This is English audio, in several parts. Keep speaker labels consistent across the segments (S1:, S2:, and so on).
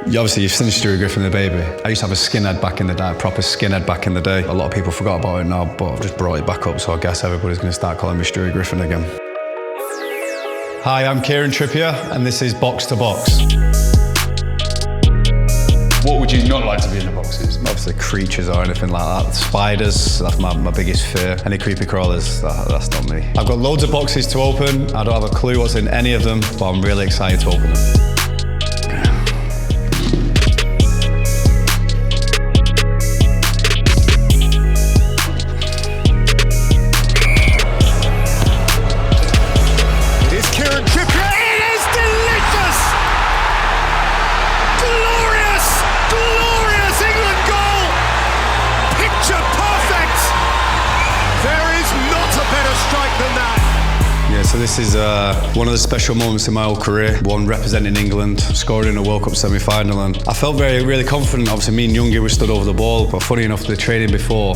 S1: You've seen Stewie Griffin the baby. I used to have a skinhead back in the day, a proper skinhead back in the day. A lot of people forgot about it now, but I've just brought it back up, so I guess everybody's going to start calling me Stewie Griffin again. Hi, I'm Kieran Trippier, and this is Box to Box.
S2: What would you not like to be in the boxes?
S1: Obviously creatures or anything like that. Spiders, that's my biggest fear. Any creepy crawlers, that's not me. I've got loads of boxes to open. I don't have a clue what's in any of them, but I'm really excited to open them. So this is one of the special moments in my whole career, one representing England, scoring in a World Cup semi-final, and I felt really confident. Obviously me and Youngie were stood over the ball, but funny enough, the training before,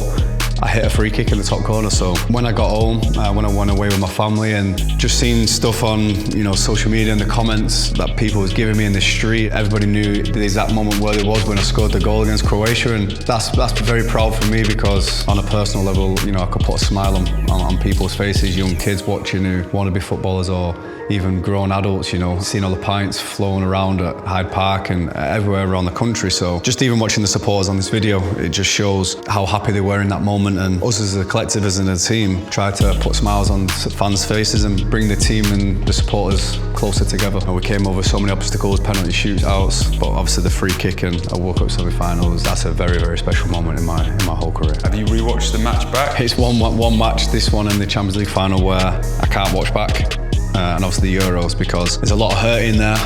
S1: I hit a free kick in the top corner. So when I got home, when I went away with my family, and just seeing stuff on social media and the comments that people was giving me in the street, everybody knew the exact moment where it was when I scored the goal against Croatia, and that's very proud for me, because on a personal level, I could put a smile on people's faces, young kids watching who want to be footballers, or even grown adults, seeing all the pints flowing around at Hyde Park and everywhere around the country. So just even watching the supporters on this video, it just shows how happy they were in that moment, and us as a collective, as a team, tried to put smiles on fans' faces and bring the team and the supporters closer together. And we came over so many obstacles, penalty shootouts, but obviously the free kick and a World Cup semi-finals, that's a very special moment in my whole career.
S2: Have you rewatched the match back?
S1: It's one match, this one and the Champions League final, where I can't watch back. And obviously the Euros, because there's a lot of hurt in there,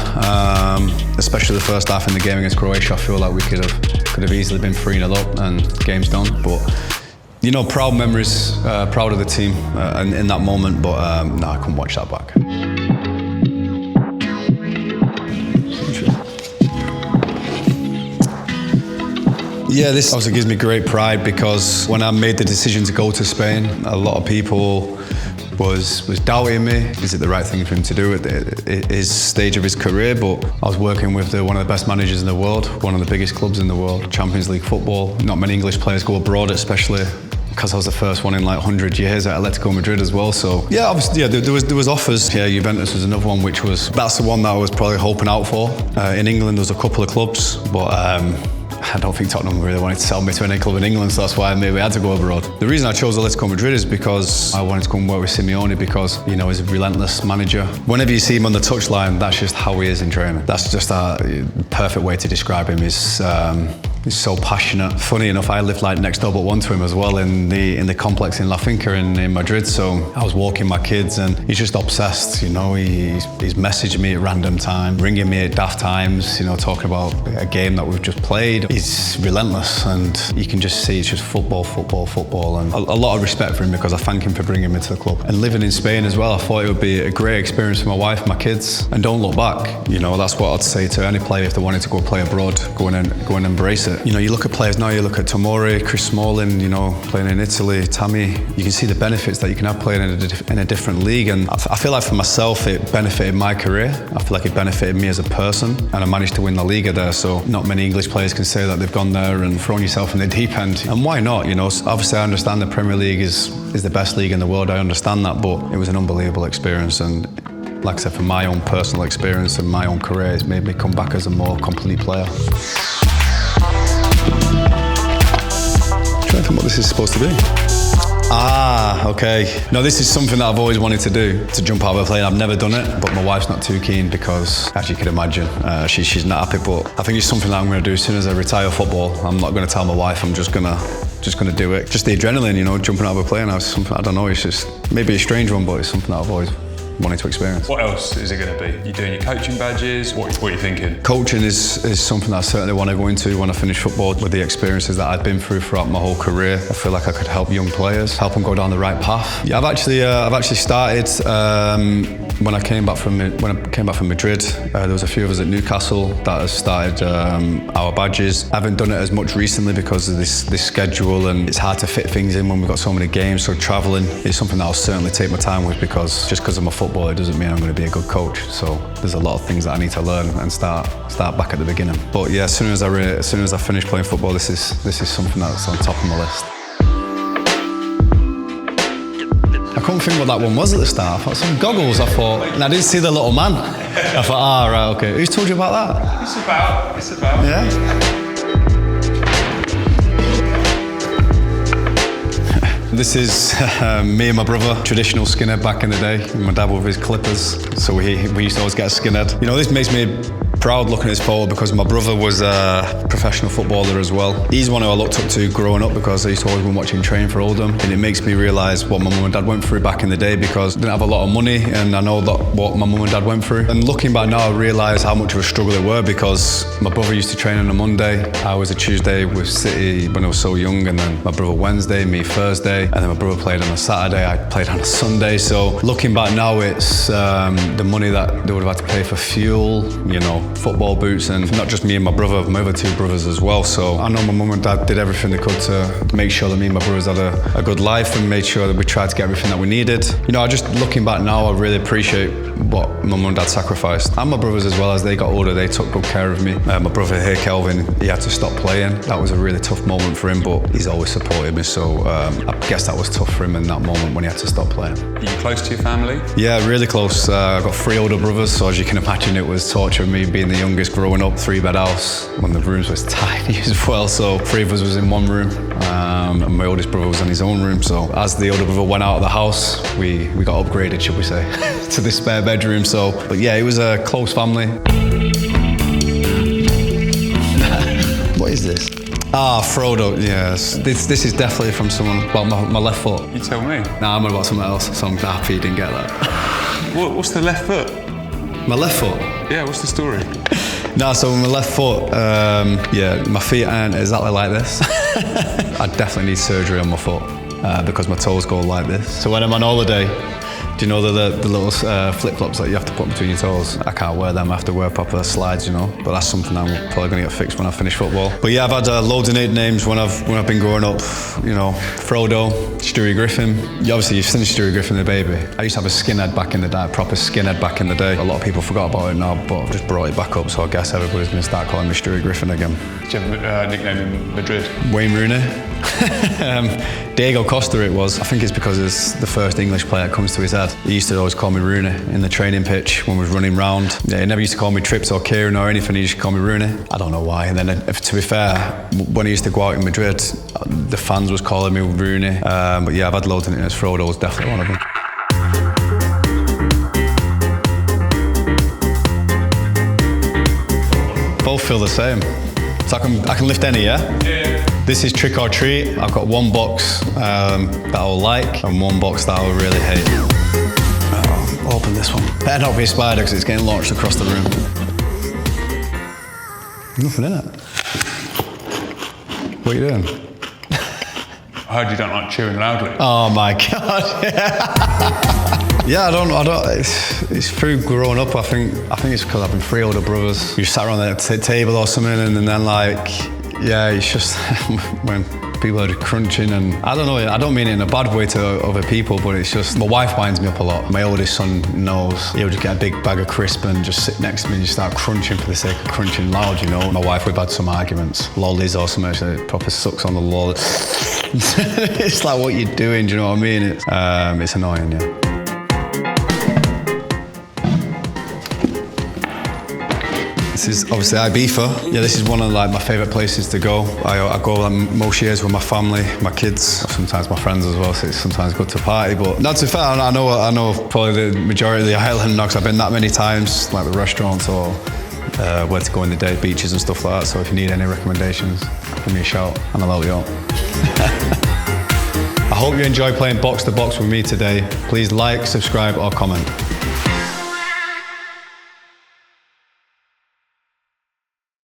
S1: especially the first half in the game against Croatia. I feel like we could have easily been 3-0 up and the game's done. But proud memories, proud of the team in that moment. But no, I couldn't watch that back. Yeah, this also gives me great pride, because when I made the decision to go to Spain, a lot of people was doubting me. Is it the right thing for him to do at his stage of his career? But I was working with one of the best managers in the world, one of the biggest clubs in the world, Champions League football. Not many English players go abroad, especially because I was the first one in like 100 years at Atletico Madrid as well. So yeah, obviously, there was offers. Yeah, Juventus was another one, that's the one that I was probably hoping out for. In England, there was a couple of clubs, but I don't think Tottenham really wanted to sell me to any club in England, so that's why I maybe had to go abroad. The reason I chose Atletico Madrid is because I wanted to come and work with Simeone, because he's a relentless manager. Whenever you see him on the touchline, that's just how he is in training. That's just a perfect way to describe him. He's so passionate. Funny enough, I lived like next door but one to him as well, in the complex in La Finca in Madrid. So I was walking my kids, and he's just obsessed. He's messaging me at random time, ringing me at daft times, talking about a game that we've just played. He's relentless, and you can just see it's just football, and a lot of respect for him, because I thank him for bringing me to the club. And living in Spain as well, I thought it would be a great experience for my wife, my kids, and don't look back. That's what I'd say to any player if they wanted to go play abroad, go and embrace it. You look at players now, you look at Tomori, Chris Smalling, playing in Italy, Tammy, you can see the benefits that you can have playing in a different league. And I feel like for myself, it benefited my career. I feel like it benefited me as a person, and I managed to win La Liga there. So not many English players can say that they've gone there and thrown yourself in the deep end. And why not? Obviously I understand the Premier League is the best league in the world. I understand that, but it was an unbelievable experience. And like I said, from my own personal experience and my own career, it's made me come back as a more complete player. I'm trying to think what this is supposed to be. Okay. No, this is something that I've always wanted to do, to jump out of a plane. I've never done it, but my wife's not too keen, because, as you can imagine, she's not happy. But I think it's something that I'm going to do as soon as I retire football. I'm not going to tell my wife. I'm just going to do it. Just the adrenaline, jumping out of a plane. I don't know. It's just maybe a strange one, but it's something that I've always wanted to experience.
S2: What else is it going to be? You doing your coaching badges? What are you thinking?
S1: Coaching is something that I certainly want to go into when I finish football. With the experiences that I've been through throughout my whole career, I feel like I could help young players, help them go down the right path. Yeah, I've actually started when I came back from Madrid, there was a few of us at Newcastle that has started our badges. I haven't done it as much recently because of this schedule, and it's hard to fit things in when we've got so many games. So travelling is something that I'll certainly take my time with, because just because I'm a footballer, it doesn't mean I'm going to be a good coach. So there's a lot of things that I need to learn and start back at the beginning. But yeah, as soon as I finish playing football, this is something that's on top of my list. I couldn't think what that one was at the start. I thought some goggles, I thought, and I didn't see the little man. I thought, right, okay. Who's told you about that?
S2: It's about.
S1: Yeah? This is me and my brother, traditional skinhead back in the day. My dad with his clippers, so we used to always get a skinhead. You know, this makes me proud looking at this photo because my brother was a professional footballer as well. He's one who I looked up to growing up because I used to always been watching Train for Oldham, and it makes me realise what my mum and dad went through back in the day, because I didn't have a lot of money, and I know that what my mum and dad went through. And looking back now, I realise how much of a struggle it were, because my brother used to train on a Monday, I was a Tuesday with City when I was so young, and then my brother Wednesday, me Thursday, and then my brother played on a Saturday, I played on a Sunday. So looking back now, it's the money that they would have had to pay for fuel, you know, football boots, and not just me and my brother, my other two brothers as well. So I know my mum and dad did everything they could to make sure that me and my brothers had a good life, and made sure that we tried to get everything that we needed. You know, I just looking back now, I really appreciate what my mum and dad sacrificed. And my brothers as well, as they got older, they took good care of me. My brother here, Kelvin, he had to stop playing. That was a really tough moment for him, but he's always supported me. So I guess that was tough for him in that moment when he had to stop playing.
S2: Are you close to your family?
S1: Yeah, really close. I've got 3 older brothers, so as you can imagine, it was torture me being the youngest growing up, 3-bed house, when the rooms was tiny as well. So 3 of us was in one room, and my oldest brother was in his own room. So as the older brother went out of the house, we got upgraded, should we say, to this spare bedroom. So, but yeah, it was a close family. What is this? Frodo, yes. This is definitely from someone about my left foot.
S2: You tell me.
S1: Nah, I'm about something else, so I'm happy you didn't get that.
S2: What's the left foot?
S1: My left foot?
S2: Yeah, what's the story?
S1: No, so my left foot, my feet aren't exactly like this. I definitely need surgery on my foot because my toes go like this. So when I'm on holiday, do you know the little flip-flops that you have to put between your toes? I can't wear them, I have to wear proper slides, you know. But that's something I'm probably going to get fixed when I finish football. But yeah, I've had loads of nicknames when I've been growing up. You know, Frodo, Stewie Griffin. Obviously, you've seen Stewie Griffin the baby. I used to have a skinhead back in the day, a proper skinhead back in the day. A lot of people forgot about it now, but I've just brought it back up, so I guess everybody's going to start calling me Stewie Griffin again.
S2: Do you have a nickname in Madrid?
S1: Wayne Rooney. Diego Costa it was. I think it's because it's the first English player that comes to his head. He used to always call me Rooney in the training pitch when we was running round. Yeah, he never used to call me Trips or Kieran or anything, he used to call me Rooney. I don't know why. And then to be fair, when he used to go out in Madrid, the fans was calling me Rooney. But yeah, I've had loads of nicknames. Frodo was definitely one of them. Both feel the same. So I can lift any, yeah?
S2: Yeah.
S1: This is trick or treat. I've got 1 box that I'll like and 1 box that I'll really hate. I'll open this one. Better not be a spider because it's getting launched across the room. Nothing in it. What are you doing?
S2: I heard you don't like chewing loudly.
S1: Oh my God. Yeah, I don't. It's through growing up. I think it's because I've been 3 older brothers. You sat around the table or something, and then like, yeah, it's just when people are crunching, and I don't know. I don't mean it in a bad way to other people, but it's just my wife winds me up a lot. My oldest son knows. He'll just get a big bag of crisp and just sit next to me and just start crunching for the sake of crunching loud, you know. My wife, we've had some arguments. Lollies or something. So it proper sucks on the lolly. It's like, what you doing? Do you know what I mean? It's annoying, yeah. This is obviously Ibiza. Yeah, this is one of like my favourite places to go. I go most years with my family, my kids, sometimes my friends as well, so it's sometimes good to party. But not too far. I know probably the majority of the island now, because I've been that many times, like the restaurants or where to go in the day, beaches and stuff like that. So if you need any recommendations, give me a shout and I'll help you out. I hope you enjoy playing box to box with me today. Please like, subscribe or comment.